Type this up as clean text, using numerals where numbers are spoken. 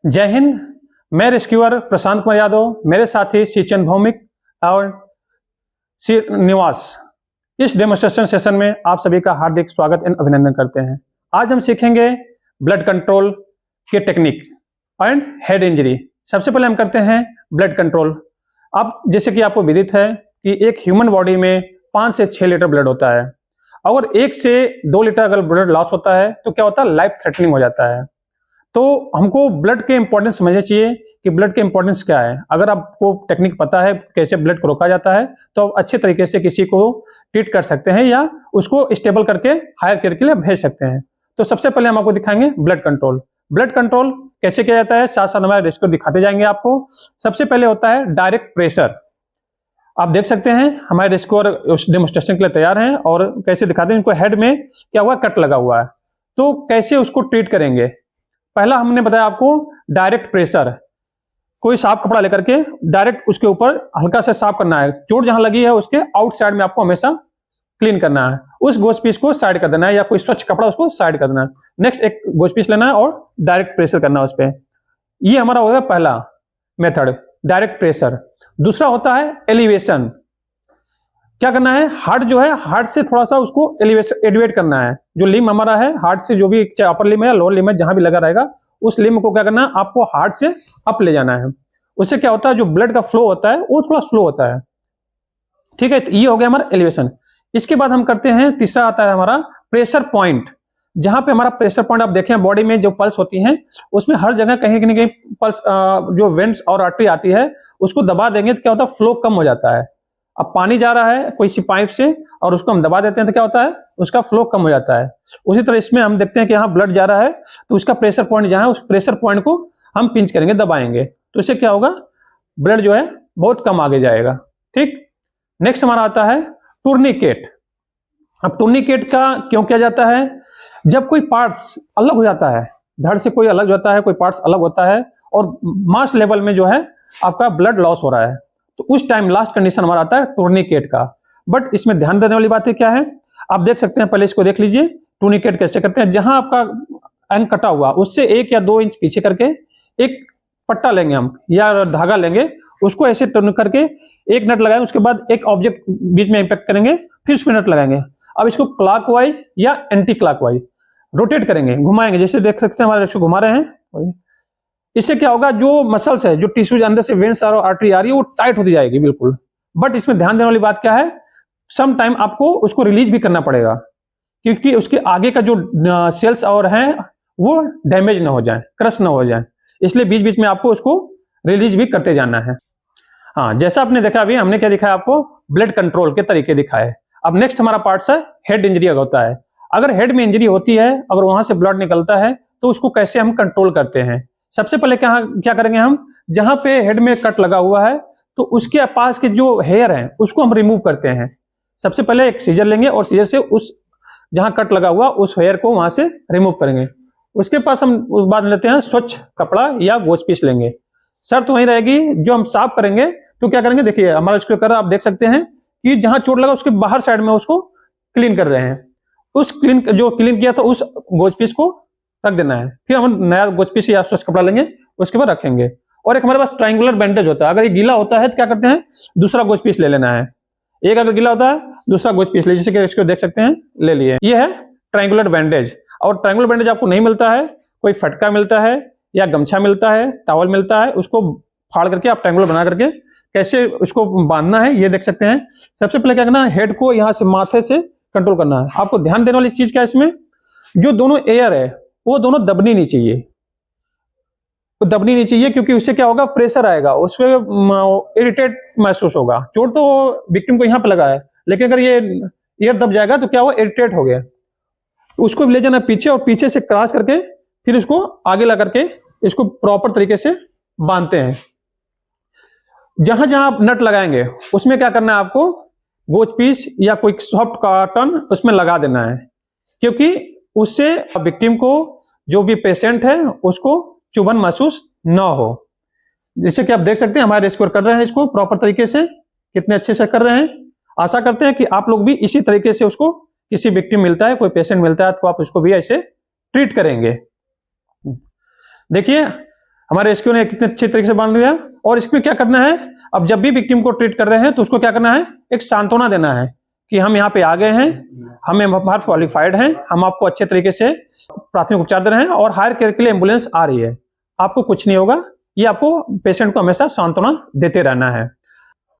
जय हिंद। मैं रेस्क्यूअर प्रशांत कुमार यादव, मेरे साथी सिचन भौमिक और निवास। इस डेमोस्ट्रेशन सेशन में आप सभी का हार्दिक स्वागत एवं अभिनंदन करते हैं। आज हम सीखेंगे ब्लड कंट्रोल के टेक्निक एंड हेड इंजरी। सबसे पहले हम करते हैं ब्लड कंट्रोल। अब जैसे कि आपको विदित है कि एक ह्यूमन बॉडी में 5 से 6 लीटर ब्लड होता है। अगर 1 से 2 लीटर अगर ब्लड लॉस होता है तो क्या होता है, लाइफ थ्रेटनिंग हो जाता है। तो हमको ब्लड के इंपॉर्टेंस समझना चाहिए कि ब्लड के इंपॉर्टेंस क्या है। अगर आपको टेक्निक पता है कैसे ब्लड को रोका जाता है तो आप अच्छे तरीके से किसी को ट्रीट कर सकते हैं या उसको स्टेबल करके हायर केयर के लिए भेज सकते हैं। तो सबसे पहले हम आपको दिखाएंगे ब्लड कंट्रोल। ब्लड कंट्रोल कैसे किया जाता है, साथ साथ हमारे रेस्क्यू दिखाते जाएंगे आपको। सबसे पहले होता है डायरेक्ट प्रेशर। आप देख सकते हैं हमारे रेस्क्यूअर उस डेमोस्ट्रेशन के लिए तैयार हैं और कैसे दिखाते हैं। इनको हेड में क्या हुआ, कट लगा हुआ है, तो कैसे उसको ट्रीट करेंगे। पहला हमने बताया आपको डायरेक्ट प्रेशर। कोई साफ कपड़ा लेकर के डायरेक्ट उसके ऊपर हल्का से साफ करना है। चोट जहां लगी है उसके आउटसाइड में आपको हमेशा क्लीन करना है। उस गोज पीस को साइड कर देना है या कोई स्वच्छ कपड़ा उसको साइड कर देना है। नेक्स्ट एक गोज पीस लेना है और डायरेक्ट प्रेशर करना है उस पर। ये हमारा होगा पहला मेथड, डायरेक्ट प्रेशर। दूसरा होता है एलिवेशन। क्या करना है, हार्ट जो है हार्ट से थोड़ा सा उसको एलिवेट करना है। जो लिम हमारा है हार्ट से, जो भी चाहे अपर लिम है या लोअर लिम है, जहां भी लगा रहेगा उस लिम को क्या करना है, आपको हार्ट से अप ले जाना है। उससे क्या होता है, जो ब्लड का फ्लो होता है वो थोड़ा स्लो होता है। ठीक है, तो ये हो गया हमारा एलिवेशन। इसके बाद हम करते हैं, तीसरा आता है हमारा प्रेशर पॉइंट। जहां पे हमारा प्रेशर पॉइंट आप देखें बॉडी में जो पल्स होती है उसमें हर जगह कहीं न कहीं पल्स जो वेंट्स और आर्टरी आती है उसको दबा देंगे तो क्या होता है, फ्लो कम हो जाता है। अब पानी जा रहा है कोई सी पाइप से और उसको हम दबा देते हैं तो क्या होता है, उसका फ्लो कम हो जाता है। उसी तरह इसमें हम देखते हैं कि यहाँ ब्लड जा रहा है तो उसका प्रेशर पॉइंट जहां है उस प्रेशर पॉइंट को हम पिंच करेंगे, दबाएंगे, तो इससे क्या होगा, ब्लड जो है बहुत कम आगे जाएगा। ठीक। नेक्स्ट हमारा आता है टूर्निकेट। अब टूर्निकेट का क्यों किया जाता है, जब कोई पार्ट्स अलग हो जाता है, धड़ से कोई अलग होता है, कोई पार्ट्स अलग होता है और मास लेवल में जो है आपका ब्लड लॉस हो रहा है, तो उस टाइम लास्ट कंडीशन हमारा आता है टूर्निकेट का। बट इसमें ध्यान देने वाली बात क्या है, आप देख सकते हैं, पहले इसको देख लीजिए। टूर्निकेट कैसे करते हैं, जहां आपका अंग कटा हुआ उससे 1 या 2 इंच पीछे करके एक पट्टा लेंगे हम या धागा लेंगे, उसको ऐसे टर्न करके एक नट लगाएंगे, उसके बाद एक ऑब्जेक्ट बीच में इंपैक्ट करेंगे, फिर उसमें नट लगाएंगे। अब इसको क्लॉकवाइज या एंटी क्लॉकवाइज रोटेट करेंगे, घुमाएंगे, जैसे देख सकते हैं हमारे इसको घुमा रहे हैं। इससे क्या होगा, जो मसल्स है, जो टिश्यूज अंदर से वेन्स और आर्टरी आ रही है वो टाइट होती जाएगी बिल्कुल। बट इसमें ध्यान देने वाली बात क्या है, सम टाइम आपको उसको रिलीज भी करना पड़ेगा क्योंकि उसके आगे का जो सेल्स और हैं वो डैमेज ना हो जाए, क्रश ना हो जाए, इसलिए बीच बीच में आपको उसको रिलीज भी करते जाना है। हाँ, जैसा आपने देखा अभी हमने क्या दिखाया आपको, ब्लड कंट्रोल के तरीके दिखाए। अब नेक्स्ट हमारा पार्ट है हेड इंजरी होता है। अगर हेड में इंजरी होती है, अगर वहां से ब्लड निकलता है तो उसको कैसे हम कंट्रोल करते हैं। सबसे पहले क्या करेंगे हम, जहां पे हेड में कट लगा हुआ है तो उसके पास के जो हेयर है उसको हम रिमूव करते हैं। सबसे पहले एक सीजर लेंगे और सीजर से उस जहां कट लगा हुआ उस हेयर को वहां से रिमूव करेंगे। उसके पास हम उस बाद लेते हैं स्वच्छ कपड़ा या गोज पीस लेंगे। शर्त वही रहेगी, जो हम साफ करेंगे तो क्या करेंगे, देखिए हमारा इसको कर आप देख सकते हैं कि जहां चोट लगा उसके बाहर साइड में उसको क्लीन कर रहे हैं। उस जो क्लीन किया था उस गोज पीस को रख देना है, फिर हम नया गोज पीस या स्वच्छ कपड़ा लेंगे उसके बाद रखेंगे। और एक हमारे पास ट्रायंगुलर बैंडेज होता है। अगर ये गीला होता है तो क्या करते हैं, दूसरा गोज पीस ले लेना है। एक अगर गीला होता है दूसरा गोज पीस ले, जैसे कि इसको देख सकते हैं ले लिए। ये है ट्रायंगुलर बैंडेज। और ट्रायंगुलर बैंडेज आपको नहीं मिलता है, कोई फटका मिलता है या गमछा मिलता है, टॉवल मिलता है, उसको फाड़ करके आप ट्रायंगुलर बना करके कैसे उसको बांधना है ये देख सकते हैं। सबसे पहले क्या करना है, हेड को यहाँ से माथे से कंट्रोल करना है। आपको ध्यान देने वाली चीज क्या है, इसमें जो दोनों एयर है वो दोनों दबनी नहीं चाहिए, दबनी नहीं चाहिए, क्योंकि उससे क्या होगा, प्रेशर आएगा, उसमें इरिटेट महसूस होगा। चोट तो विक्टिम को यहाँ पे लगा है, लेकिन अगर ये एयर दब जाएगा तो क्या हुआ, इरिटेट हो गया। उसको ले जाना पीछे और पीछे से क्रॉस करके फिर उसको आगे ला करके इसको प्रॉपर तरीके से बांधते हैं। जहां जहां आप नट लगाएंगे उसमें क्या करना है, आपको गोज पीस या कोई सॉफ्ट कॉटन उसमें लगा देना है, क्योंकि उससे विक्टिम को, जो भी पेशेंट है, उसको चुभन महसूस ना हो। जैसे कि आप देख सकते हैं हमारे रेस्क्यूअर कर रहे हैं इसको प्रॉपर तरीके से, कितने अच्छे से कर रहे हैं। आशा करते हैं कि आप लोग भी इसी तरीके से उसको, किसी विक्टिम मिलता है, कोई पेशेंट मिलता है तो आप उसको भी ऐसे ट्रीट करेंगे। देखिए हमारे रेस्क्यू ने कितने अच्छे तरीके से बांध लिया। और इसमें क्या करना है, अब जब भी विक्टिम को ट्रीट कर रहे हैं तो उसको क्या करना है, एक सांत्वना देना है कि हम यहाँ पे आ गए हैं, हमें बाहर क्वालिफाइड हैं, हम आपको अच्छे तरीके से प्राथमिक उपचार दे रहे हैं और हायर केयर के लिए एम्बुलेंस आ रही है, आपको कुछ नहीं होगा। ये आपको पेशेंट को हमेशा सांत्वना देते रहना है।